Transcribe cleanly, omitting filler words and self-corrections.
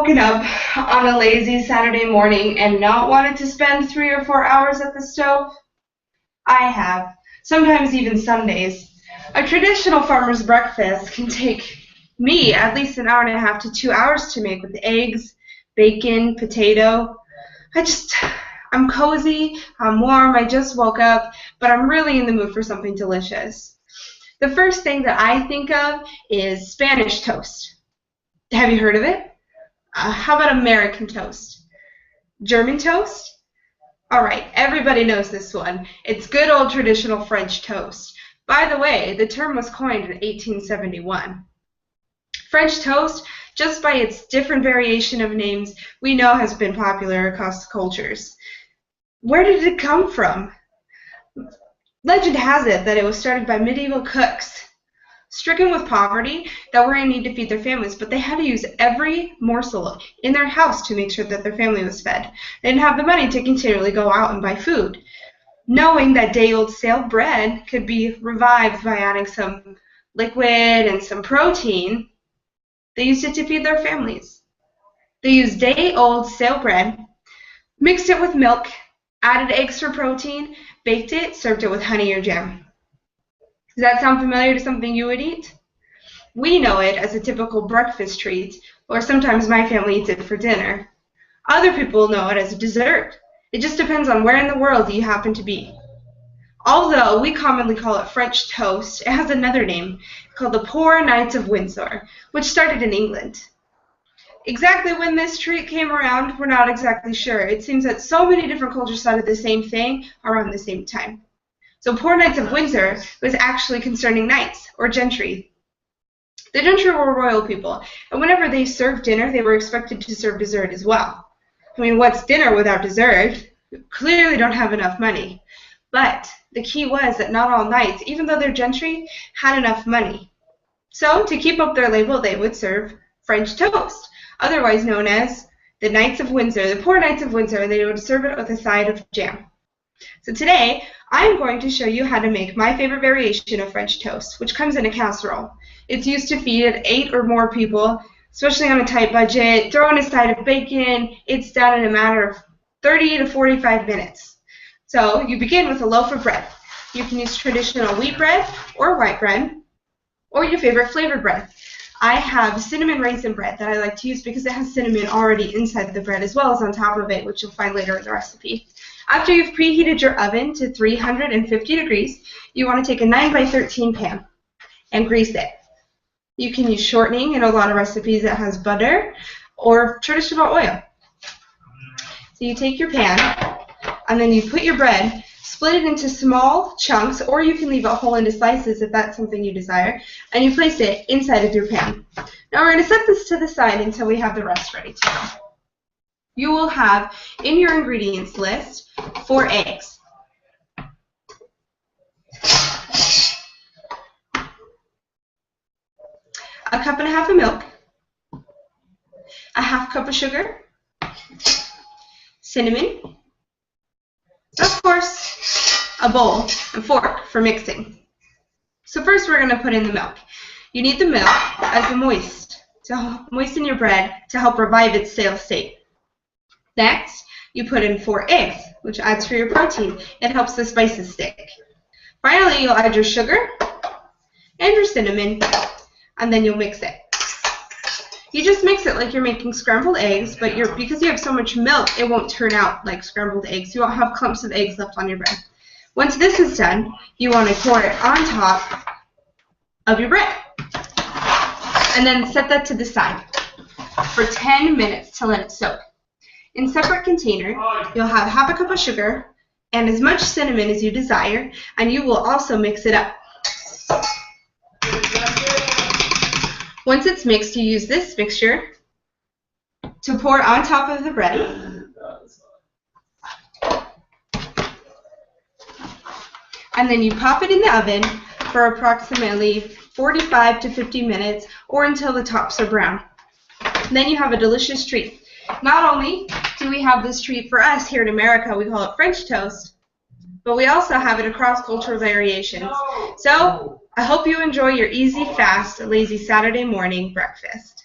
woken up on a lazy Saturday morning and not wanted to spend 3 or 4 hours at the stove? I have, sometimes even Sundays. A traditional farmer's breakfast can take me at least an hour and a half to 2 hours to make with eggs, bacon, potato. I'm cozy, I'm warm, I just woke up, but I'm really in the mood for something delicious. The first thing that I think of is Spanish toast. Have you heard of it? How about American toast? German toast? All right, everybody knows this one. It's good old traditional French toast. By the way, the term was coined in 1871. French toast, just by its different variation of names, we know has been popular across cultures. Where did it come from? Legend has it that it was started by medieval cooks stricken with poverty that were in need to feed their families, but they had to use every morsel in their house to make sure that their family was fed. They didn't have the money to continually go out and buy food. Knowing that day-old stale bread could be revived by adding some liquid and some protein, they used it to feed their families. They used day-old stale bread, mixed it with milk, added eggs for protein, baked it, served it with honey or jam. Does that sound familiar to something you would eat? We know it as a typical breakfast treat, or sometimes my family eats it for dinner. Other people know it as a dessert. It just depends on where in the world you happen to be. Although we commonly call it French toast, it has another name called the Poor Knights of Windsor, which started in England. Exactly when this treat came around, we're not exactly sure. It seems that so many different cultures started the same thing around the same time. So Poor Knights of Windsor was actually concerning knights, or gentry. The gentry were royal people, and whenever they served dinner, they were expected to serve dessert as well. I mean, what's dinner without dessert? You clearly don't have enough money. But the key was that not all knights, even though they're gentry, had enough money. So to keep up their label, they would serve French toast, otherwise known as the Knights of Windsor, the Poor Knights of Windsor, and they would serve it with a side of jam. So today, I'm going to show you how to make my favorite variation of French toast, which comes in a casserole. It's used to feed 8 or more people, especially on a tight budget. Throw in a side of bacon. It's done in a matter of 30 to 45 minutes. So you begin with a loaf of bread. You can use traditional wheat bread or white bread, or your favorite flavored bread. I have cinnamon raisin bread that I like to use because it has cinnamon already inside the bread as well as on top of it, which you'll find later in the recipe. After you've preheated your oven to 350 degrees, you want to take a 9x13 pan and grease it. You can use shortening in a lot of recipes that has butter or traditional oil. So you take your pan and then you put your bread, split it into small chunks, or you can leave it whole into slices if that's something you desire, and you place it inside of your pan. Now we're going to set this to the side until we have the rest ready to go. You will have in your ingredients list 4 eggs, a cup and a half of milk, a half cup of sugar, cinnamon, and of course a bowl and fork for mixing. So first we're going to put in the milk. You need the milk as a moist to moisten your bread to help revive its stale state. Next, you put in 4 eggs, which adds for your protein. It helps the spices stick. Finally, you'll add your sugar and your cinnamon, and then you'll mix it. You just mix it like you're making scrambled eggs, but because you have so much milk, it won't turn out like scrambled eggs. You won't have clumps of eggs left on your bread. Once this is done, you want to pour it on top of your bread. And then set that to the side for 10 minutes to let it soak. In a separate container, you'll have half a cup of sugar and as much cinnamon as you desire, and you will also mix it up. Once it's mixed, you use this mixture to pour on top of the bread. And then you pop it in the oven for approximately 45 to 50 minutes or until the tops are brown. Then you have a delicious treat. Not only do we have this treat for us here in America, we call it French toast, but we also have it across cultural variations. So I hope you enjoy your easy, fast, lazy Saturday morning breakfast.